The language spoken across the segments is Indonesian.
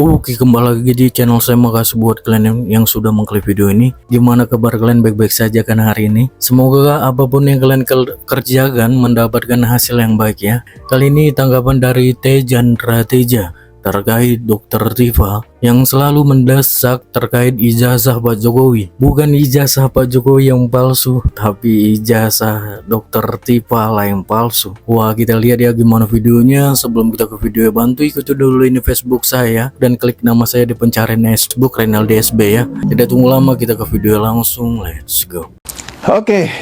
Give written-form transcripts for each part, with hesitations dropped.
Oke, kembali lagi di channel saya. Makasih buat kalian yang sudah mengklik video ini. Gimana kabar kalian, baik-baik saja kan hari ini? Semoga apapun yang kalian kerjakan mendapatkan hasil yang baik ya. Kali ini tanggapan dari Tejandra Teja terkait Dokter Tifa yang selalu mendesak terkait ijazah Pak Jokowi. Bukan ijazah Pak Jokowi yang palsu, tapi ijazah Dokter Tifa lah yang palsu. Wah, kita lihat ya gimana videonya. Sebelum kita ke video, bantu ikuti dulu ini Facebook saya dan klik nama saya di pencarian Facebook Renaldi SB ya. Tidak tunggu lama, kita ke video langsung. Let's go. Oke,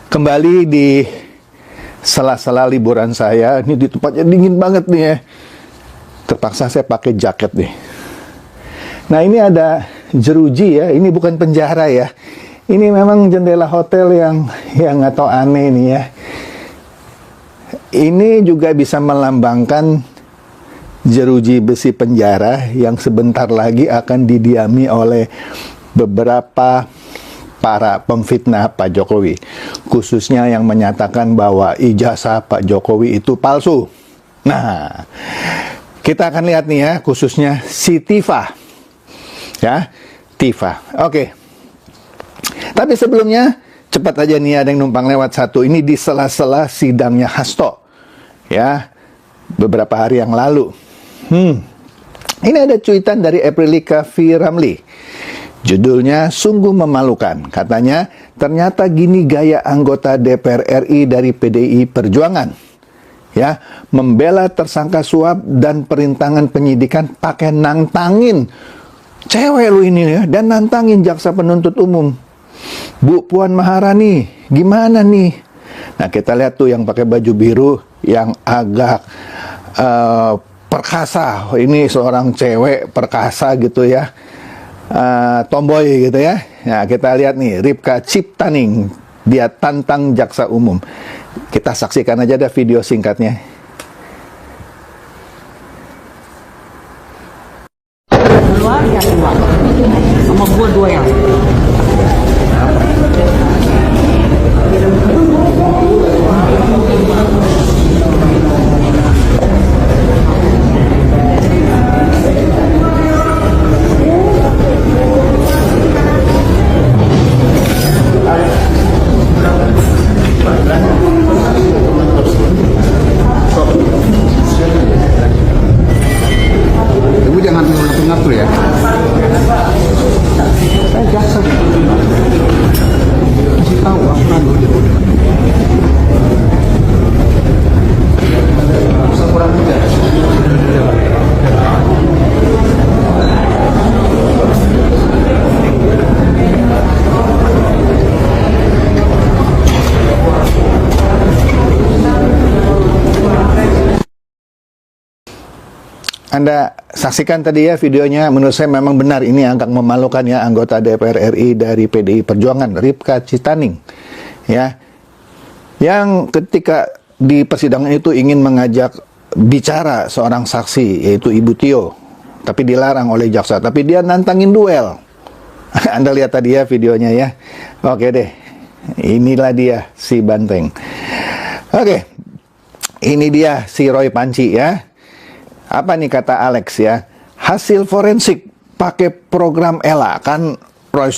kembali di sela-sela liburan saya. Ini di tempatnya dingin banget nih ya. Terpaksa saya pakai jaket nih. Nah, ini ada jeruji ya. Ini bukan penjara ya. Ini memang jendela hotel yang atau aneh nih ya. Ini juga bisa melambangkan jeruji besi penjara yang sebentar lagi akan didiami oleh beberapa para pemfitnah Pak Jokowi, khususnya yang menyatakan bahwa ijazah Pak Jokowi itu palsu. Nah, kita akan lihat nih ya, khususnya si Tifa. Ya, Tifa. Oke. Tapi sebelumnya, cepat aja nih ada yang numpang lewat satu. Ini di sela-sela sidangnya Hasto. Ya, beberapa hari yang lalu. Ini ada cuitan dari Aprilika V. Ramli. Judulnya sungguh memalukan. Katanya, ternyata gini gaya anggota DPR RI dari PDI Perjuangan. Ya, membela tersangka suap dan perintangan penyidikan pakai nantangin cewek lu ini ya, dan nantangin jaksa penuntut umum. Bu Puan Maharani, gimana nih? Nah, kita lihat tuh yang pakai baju biru yang agak perkasa. Ini seorang cewek perkasa gitu ya, tomboy gitu ya. Nah, kita lihat nih Ripka Ciptaning, dia tantang jaksa umum. Kita saksikan aja ada video singkatnya. Keluar ya keluar. Sama gua dua yang. Ibu jangan ngatur-ngatur ya. Saya jaksa. Kasih tahu aturan. Kurang mudah. Anda saksikan tadi ya videonya, menurut saya memang benar ini agak memalukan ya, anggota DPR RI dari PDI Perjuangan, Ripka Ciptaning. Ya. Yang ketika di persidangan itu ingin mengajak bicara seorang saksi yaitu Ibu Tio, tapi dilarang oleh jaksa, tapi dia nantangin duel. Anda lihat tadi ya videonya ya. Oke deh. Inilah dia si banteng. Oke. Ini dia si Roy Panci ya. Apa nih kata Alex ya? Hasil forensik pakai program ELA. Kan Roy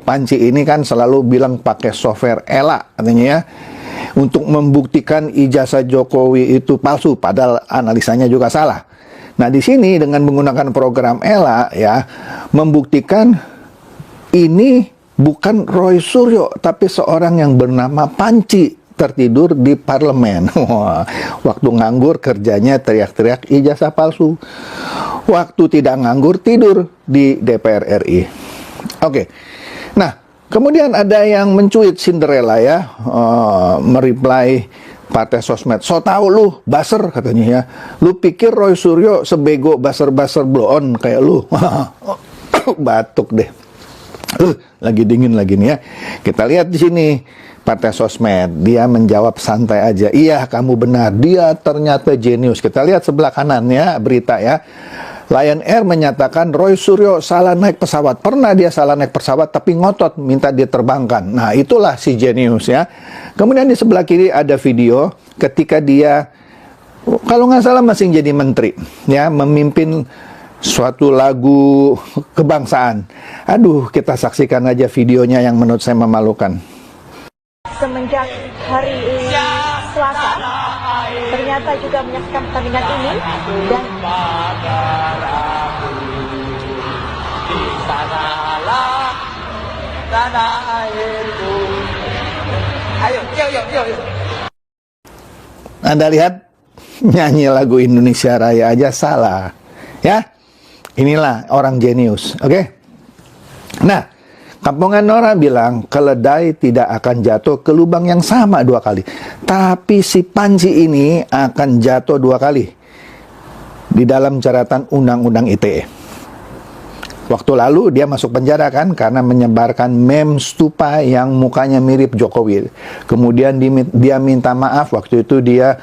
Panci ini kan selalu bilang pakai software ELA katanya ya, untuk membuktikan ijazah Jokowi itu palsu, padahal analisanya juga salah. Nah, di sini dengan menggunakan program ELA ya, membuktikan ini bukan Roy Suryo tapi seorang yang bernama Panci tertidur di parlemen. Waktu nganggur kerjanya teriak-teriak ijazah palsu. Waktu tidak nganggur tidur di DPR RI. Oke. Nah, kemudian ada yang mencuit Cinderella ya, mereply Partai Sosmed. So tahu lu, baser katanya ya. Lu pikir Roy Suryo sebego baser-baser blow on kayak lu? Batuk deh. Lagi dingin lagi nih ya. Kita lihat di sini. Partai Sosmed, dia menjawab santai aja. Iya, kamu benar. Dia ternyata jenius. Kita lihat sebelah kanan ya, berita ya. Lion Air menyatakan Roy Suryo salah naik pesawat. Pernah dia salah naik pesawat, tapi ngotot minta diterbangkan. Nah, itulah si jenius ya. Kemudian di sebelah kiri ada video ketika dia kalau nggak salah masih jadi menteri, ya, memimpin suatu lagu kebangsaan. Aduh, kita saksikan aja videonya yang menurut saya memalukan. Semenjak hari Selasa, ternyata juga menyaksikan pertandingan ini dan Anda lihat, nyanyi lagu Indonesia Raya aja salah, ya. Inilah orang jenius, oke? Nah, Kampungan Nora bilang keledai tidak akan jatuh ke lubang yang sama 2 kali, tapi si Panji ini akan jatuh 2 kali di dalam catatan Undang-Undang ITE. Waktu lalu dia masuk penjara kan karena menyebarkan meme stupa yang mukanya mirip Jokowi. Kemudian dia minta maaf, waktu itu dia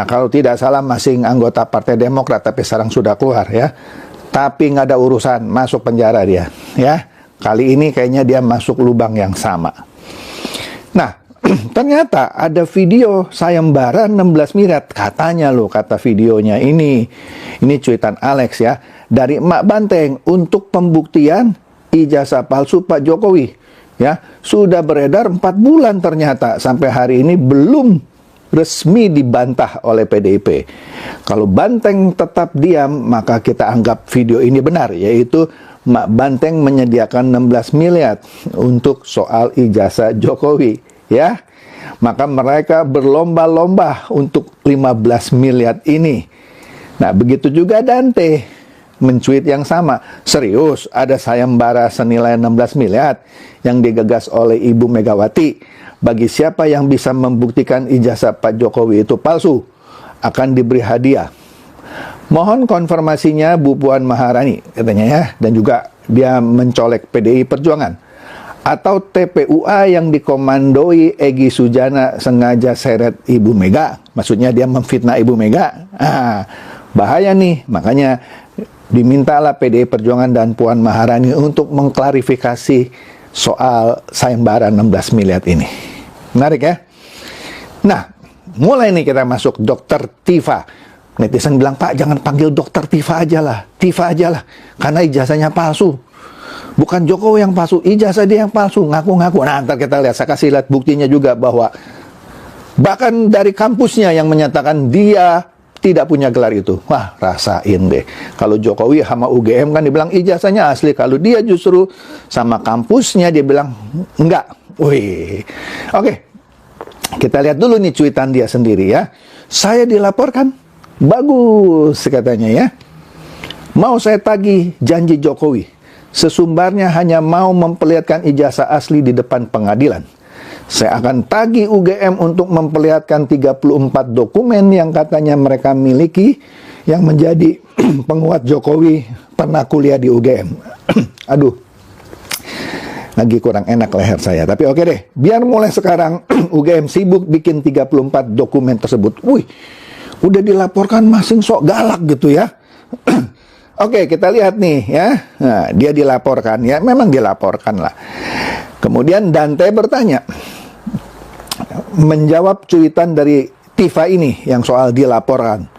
kalau tidak salah masih anggota Partai Demokrat tapi sekarang sudah keluar, ya. Tapi nggak ada urusan, masuk penjara dia, ya. Kali ini kayaknya dia masuk lubang yang sama. Nah, ternyata ada video sayembara 16 miliar. Katanya loh, kata videonya ini cuitan Alex, ya, dari Mak Banteng untuk pembuktian ijazah palsu Pak Jokowi. Ya, sudah beredar 4 bulan ternyata, sampai hari ini belum resmi dibantah oleh PDIP. Kalau Banteng tetap diam, maka kita anggap video ini benar, yaitu Mak Banteng menyediakan 16 miliar untuk soal ijazah Jokowi, ya. Maka mereka berlomba-lomba untuk 15 miliar ini. Nah, begitu juga Dante mencuit yang sama. Serius, ada sayembara senilai 16 miliar yang digagas oleh Ibu Megawati. Bagi siapa yang bisa membuktikan ijazah Pak Jokowi itu palsu, akan diberi hadiah. Mohon konfirmasinya Bu Puan Maharani, katanya, ya. Dan juga dia mencolek PDI Perjuangan. Atau TPUA yang dikomandoi Egy Sujana sengaja seret Ibu Mega. Maksudnya dia memfitnah Ibu Mega. Bahaya nih. Makanya dimintalah PDI Perjuangan dan Puan Maharani untuk mengklarifikasi soal sayembara 16 miliar ini. Menarik, ya? Nah, mulai nih kita masuk Dokter Tifa. Netizen bilang, Pak, jangan panggil Dokter Tifa aja lah. Tifa aja lah. Karena ijazahnya palsu. Bukan Jokowi yang palsu, ijazah dia yang palsu, ngaku-ngaku. Nah, ntar kita lihat, saya kasih lihat buktinya juga bahwa bahkan dari kampusnya yang menyatakan dia tidak punya gelar itu. Wah, rasain deh. Kalau Jokowi sama UGM kan dibilang ijazahnya asli. Kalau dia justru sama kampusnya dia bilang enggak. Wih. Oke. Kita lihat dulu nih cuitan dia sendiri, ya. Saya dilaporkan. Bagus katanya, ya. Mau saya tagih janji Jokowi. Sesumbarnya hanya mau memperlihatkan ijazah asli di depan pengadilan. Saya akan tagih UGM untuk memperlihatkan 34 dokumen yang katanya mereka miliki yang menjadi penguat Jokowi pernah kuliah di UGM. Aduh, lagi kurang enak leher saya. Tapi oke deh, biar mulai sekarang UGM sibuk bikin 34 dokumen tersebut. Wih, udah dilaporkan masing sok galak gitu, ya. Oke, kita lihat nih, ya. Nah, dia dilaporkan, ya. Memang dilaporkan lah. Kemudian Dante bertanya, menjawab cuitan dari Tifa ini yang soal dilaporkan.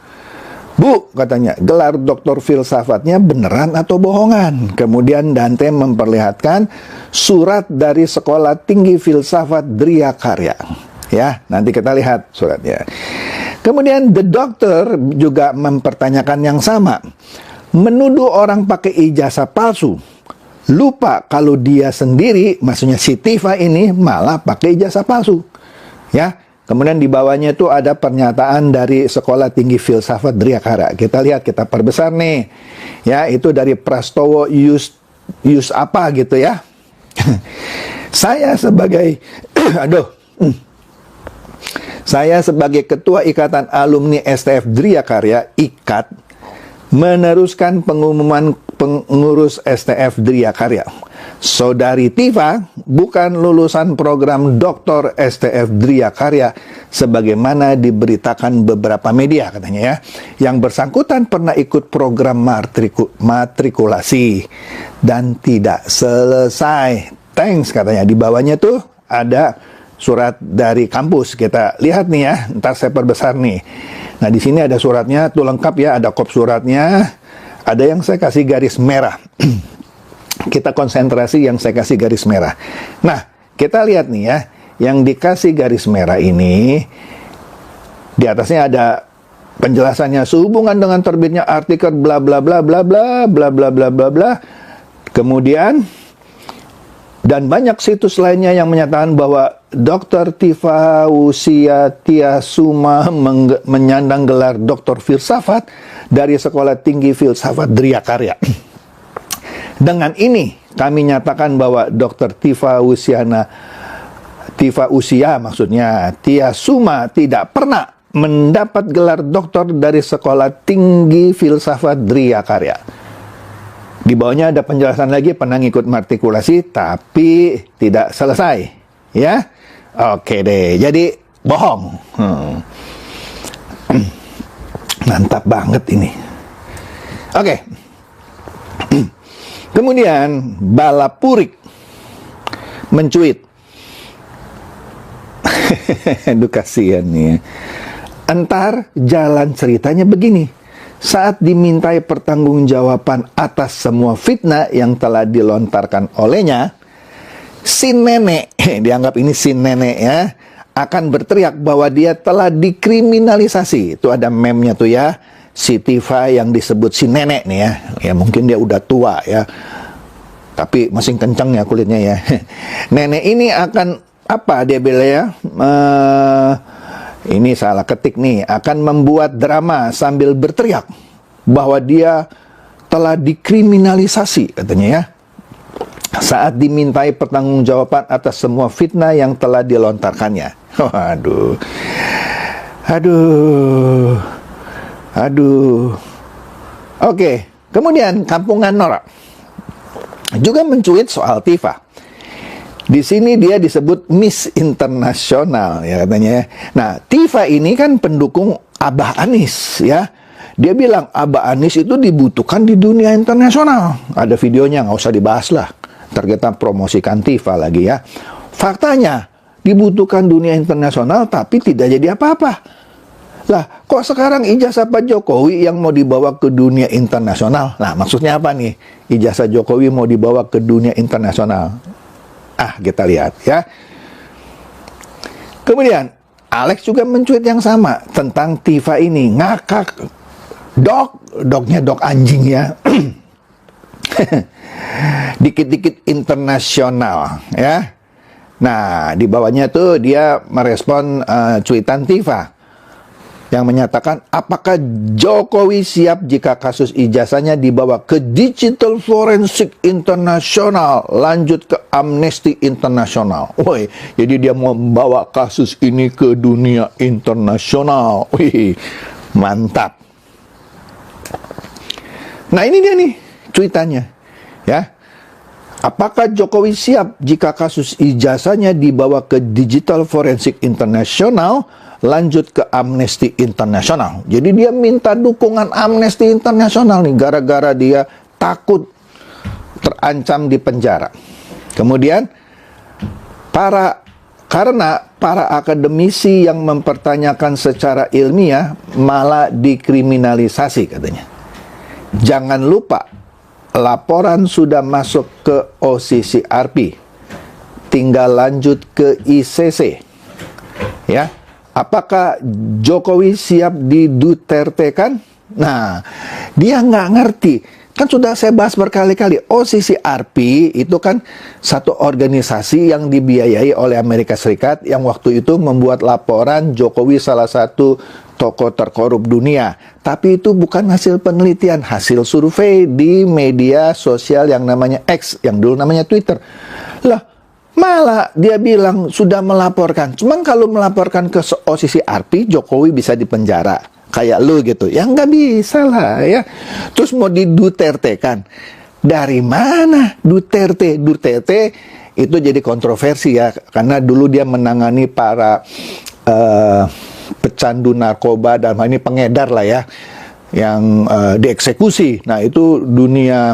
Bu, katanya, gelar doktor filsafatnya beneran atau bohongan? Kemudian Dante memperlihatkan surat dari Sekolah Tinggi Filsafat Dria Karya. Ya, nanti kita lihat suratnya. Kemudian The Doctor juga mempertanyakan yang sama. Menuduh orang pakai ijazah palsu. Lupa kalau dia sendiri, maksudnya si Tifa ini malah pakai ijazah palsu. Ya, kemudian di bawahnya itu ada pernyataan dari Sekolah Tinggi Filsafat Dria Karya. Kita lihat, kita perbesar nih. Ya, itu dari Prastowo Yus apa gitu, ya. Saya sebagai saya sebagai Ketua Ikatan Alumni STF Dria Karya, IKAT, meneruskan pengumuman pengurus STF Dria Karya. Saudari Tifa bukan lulusan program Doktor STF Dria Karya sebagaimana diberitakan beberapa media, katanya, ya. Yang bersangkutan pernah ikut program matrikulasi dan tidak selesai. Thanks, katanya. Di bawahnya tuh ada surat dari kampus. Kita lihat nih, ya. Ntar saya perbesar nih. Nah, di sini ada suratnya, tuh lengkap ya, ada kop suratnya. Ada yang saya kasih garis merah. Kita konsentrasi yang saya kasih garis merah. Nah, kita lihat nih ya, yang dikasih garis merah ini, di atasnya ada penjelasannya sehubungan dengan terbitnya artikel bla bla bla bla bla bla bla bla bla bla. Kemudian dan banyak situs lainnya yang menyatakan bahwa Dr. Tifa Usia Tiasuma menyandang gelar Doktor Filsafat dari Sekolah Tinggi Filsafat Driakarya. Dengan ini kami nyatakan bahwa Dr. Tifa Usia maksudnya Tiasuma tidak pernah mendapat gelar doktor dari Sekolah Tinggi Filsafat Driakarya. Di bawahnya ada penjelasan lagi, pernah ngikut matrikulasi tapi tidak selesai, ya. Oke deh, jadi bohong. Mantap banget ini. Oke. Kemudian Balapurik mencuit. Aduh kasihan nih. Entar jalan ceritanya begini. Saat dimintai pertanggungjawaban atas semua fitnah yang telah dilontarkan olehnya, si nenek, dianggap ini si nenek ya, akan berteriak bahwa dia telah dikriminalisasi. Itu ada meme-nya tuh ya, si Tifa yang disebut si nenek nih ya. Ya mungkin dia udah tua ya, tapi masih kencang ya kulitnya ya. Nenek ini akan apa dia bilang ya? Ini salah ketik nih, akan membuat drama sambil berteriak bahwa dia telah dikriminalisasi katanya ya, saat dimintai pertanggungjawaban atas semua fitnah yang telah dilontarkannya. Aduh. Oke, kemudian Kampungan Nora juga mencuit soal Tifa. Di sini dia disebut Miss Internasional ya katanya. Nah, Tifa ini kan pendukung Abah Anis ya. Dia bilang Abah Anis itu dibutuhkan di dunia internasional. Ada videonya, nggak usah dibahas lah. Ntar kita promosikan Tifa lagi ya. Faktanya dibutuhkan dunia internasional tapi tidak jadi apa-apa. Lah, kok sekarang ijazah Pak Jokowi yang mau dibawa ke dunia internasional? Nah, maksudnya apa nih? Ijazah Jokowi mau dibawa ke dunia internasional. Kita lihat ya. Kemudian Alex juga mencuit yang sama tentang Tifa ini. Ngakak. Dognya dog anjing ya. Dikit-dikit internasional ya. Nah, di bawahnya tuh dia merespon cuitan Tifa yang menyatakan apakah Jokowi siap jika kasus ijazahnya dibawa ke Digital Forensik Internasional lanjut ke Amnesty Internasional. Woi, jadi dia mau membawa kasus ini ke dunia internasional. Wih, mantap. Nah, ini dia nih cuitannya ya. Apakah Jokowi siap jika kasus ijazahnya dibawa ke Digital Forensik Internasional lanjut ke Amnesty Internasional? Jadi dia minta dukungan Amnesty Internasional nih gara-gara dia takut terancam di penjara. Kemudian karena para akademisi yang mempertanyakan secara ilmiah malah dikriminalisasi katanya. Jangan lupa laporan sudah masuk ke OCCRP, tinggal lanjut ke ICC ya. Apakah Jokowi siap di Duterte kan? Nah, dia nggak ngerti. Kan sudah saya bahas berkali-kali, OCCRP itu kan satu organisasi yang dibiayai oleh Amerika Serikat yang waktu itu membuat laporan Jokowi salah satu tokoh terkorup dunia. Tapi itu bukan hasil penelitian, hasil survei di media sosial yang namanya X, yang dulu namanya Twitter. Lah, malah dia bilang sudah melaporkan. Cuman kalau melaporkan ke OCCRP, Jokowi bisa dipenjara. Kayak lu gitu. Ya nggak bisa lah ya. Terus mau di Duterte kan. Dari mana Duterte? Duterte itu jadi kontroversi ya. Karena dulu dia menangani para pecandu narkoba dan ini pengedar lah ya. Yang dieksekusi. Nah itu dunia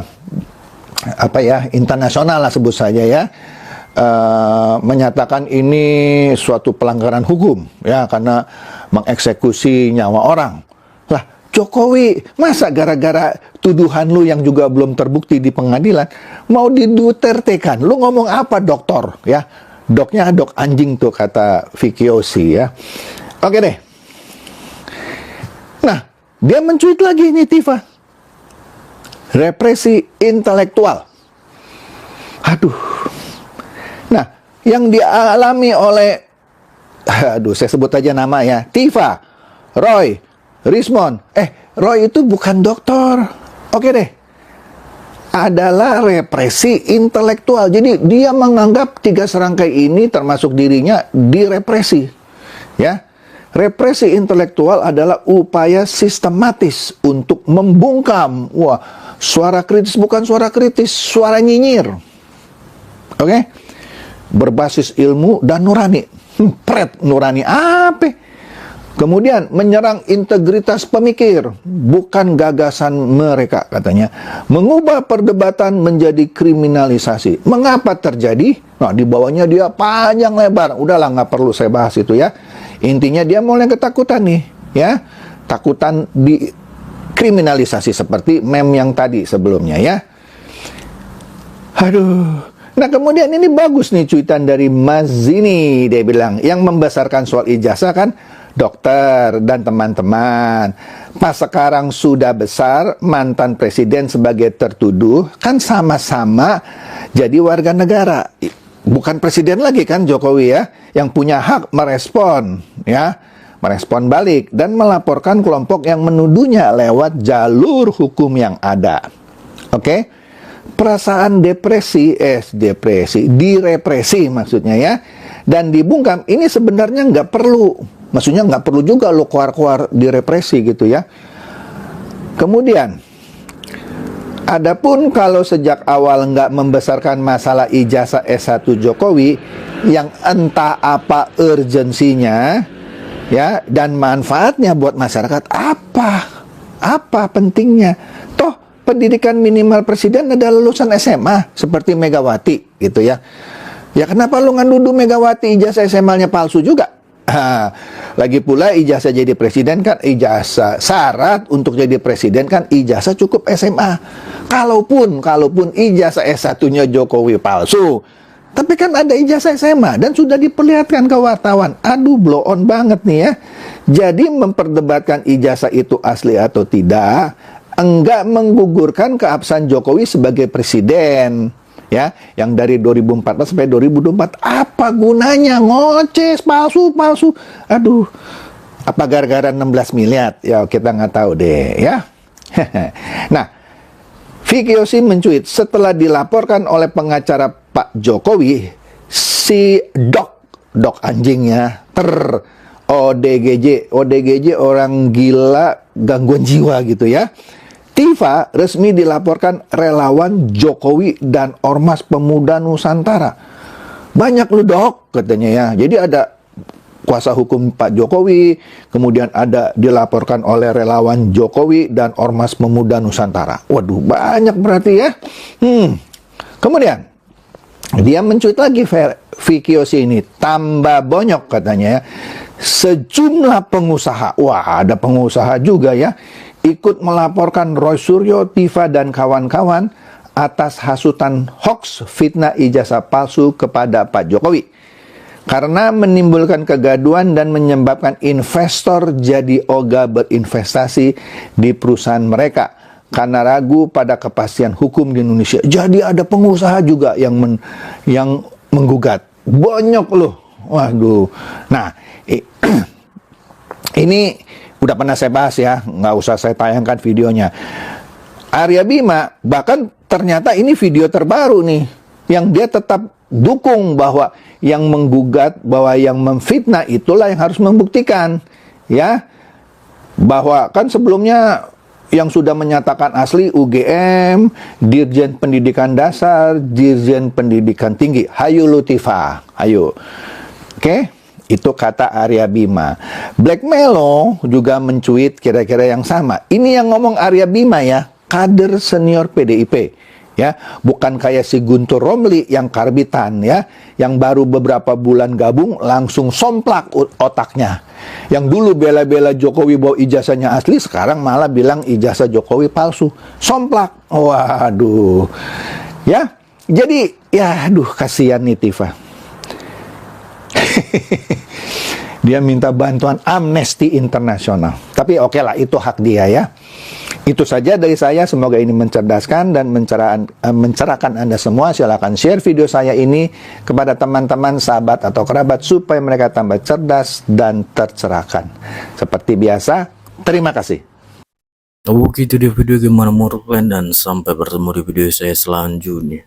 apa ya, internasional lah sebut saja ya. Menyatakan ini suatu pelanggaran hukum ya, karena mengeksekusi nyawa orang. Lah, Jokowi, masa gara-gara tuduhan lu yang juga belum terbukti di pengadilan, mau didutertekan? Lu ngomong apa, dokter? Ya, doknya dok anjing tuh, kata Vicky Osi ya. Oke deh. Nah, dia mencuit lagi nih, Tifa. Represi intelektual. Aduh. Nah, yang dialami oleh, saya sebut aja nama ya, Tifa, Roy, Rismond. Roy itu bukan dokter. Oke deh. Adalah represi intelektual. Jadi dia menganggap 3 serangkai ini termasuk dirinya direpresi. Ya. Represi intelektual adalah upaya sistematis untuk membungkam. Wah, suara kritis bukan suara kritis, suara nyinyir. Oke? Berbasis ilmu dan nurani. Pret, nurani apa? Kemudian menyerang integritas pemikir, bukan gagasan mereka, katanya. Mengubah perdebatan menjadi kriminalisasi. Mengapa terjadi? Nah, di bawahnya dia panjang lebar. Udahlah, nggak perlu saya bahas itu ya. Intinya dia mulai ketakutan nih, ya. Takutan dikriminalisasi seperti meme yang tadi sebelumnya ya. Aduh. Nah, kemudian ini bagus nih cuitan dari Mas Zini. Dia bilang, yang membesarkan soal ijazah kan dokter dan teman-teman. Pas sekarang sudah besar, mantan presiden sebagai tertuduh, kan sama-sama jadi warga negara. Bukan presiden lagi kan Jokowi ya, yang punya hak merespon ya, merespon balik dan melaporkan kelompok yang menuduhnya lewat jalur hukum yang ada. Oke? Perasaan direpresi maksudnya ya, dan dibungkam ini sebenarnya nggak perlu. Maksudnya nggak perlu juga lo keluar-keluar direpresi gitu ya. Kemudian, adapun kalau sejak awal nggak membesarkan masalah ijazah S1 Jokowi, yang entah apa urgensinya, ya, dan manfaatnya buat masyarakat, apa pentingnya? Toh, pendidikan minimal presiden adalah lulusan SMA, seperti Megawati, gitu ya. Ya kenapa lu nggak Megawati ijazah SMA-nya palsu juga? Lagi pula ijazah jadi presiden kan, ijazah syarat untuk jadi presiden kan ijazah cukup SMA. Kalaupun ijazah S1-nya Jokowi palsu, tapi kan ada ijazah SMA dan sudah diperlihatkan ke wartawan. Aduh, blow on banget nih ya. Jadi memperdebatkan ijazah itu asli atau tidak enggak menggugurkan keabsahan Jokowi sebagai presiden. Ya, yang dari 2014 sampai 2024, apa gunanya ngoceh palsu? Aduh, apa gara-gara 16 miliar? Ya kita nggak tahu deh ya. Nah, Vicky Osi mencuit setelah dilaporkan oleh pengacara Pak Jokowi, si dok anjingnya ODGJ orang gila gangguan jiwa gitu ya. Tifa resmi dilaporkan relawan Jokowi dan Ormas Pemuda Nusantara. Banyak lu dok, katanya ya. Jadi ada kuasa hukum Pak Jokowi, kemudian ada dilaporkan oleh relawan Jokowi dan Ormas Pemuda Nusantara. Waduh, banyak berarti ya. Kemudian, dia mencuit lagi Vicky Osi ini. Tambah bonyok katanya ya. Sejumlah pengusaha, wah ada pengusaha juga ya, ikut melaporkan Roy Suryo, Tifa, dan kawan-kawan atas hasutan hoax fitnah ijazah palsu kepada Pak Jokowi. Karena menimbulkan kegaduhan dan menyebabkan investor jadi ogah berinvestasi di perusahaan mereka. Karena ragu pada kepastian hukum di Indonesia. Jadi ada pengusaha juga yang menggugat. Bonyok loh. Waduh. Nah, ini udah pernah saya bahas ya, nggak usah saya tayangkan videonya. Arya Bima, bahkan ternyata ini video terbaru nih, yang dia tetap dukung bahwa yang menggugat, bahwa yang memfitnah itulah yang harus membuktikan, ya. Bahwa kan sebelumnya yang sudah menyatakan asli UGM, Dirjen Pendidikan Dasar, Dirjen Pendidikan Tinggi, hayu Lutifa, ayo. Oke? Itu kata Arya Bima. Black Melo juga mencuit kira-kira yang sama. Ini yang ngomong Arya Bima ya, kader senior PDIP. Ya, bukan kayak si Guntur Romli yang karbitan ya, yang baru beberapa bulan gabung langsung somplak otaknya. Yang dulu bela-bela Jokowi bahwa ijazahnya asli, sekarang malah bilang ijazah Jokowi palsu. Somplak. Waduh. Ya. Jadi, ya aduh kasihan nih Tifa. Dia minta bantuan Amnesty Internasional. Tapi oke lah, itu hak dia ya. Itu saja dari saya, semoga ini mencerdaskan dan mencerahkan Anda semua. Silakan share video saya ini kepada teman-teman, sahabat, atau kerabat supaya mereka tambah cerdas dan tercerahkan. Seperti biasa, terima kasih. Oke, itu dia video gimana menurut kalian, dan sampai bertemu di video saya selanjutnya.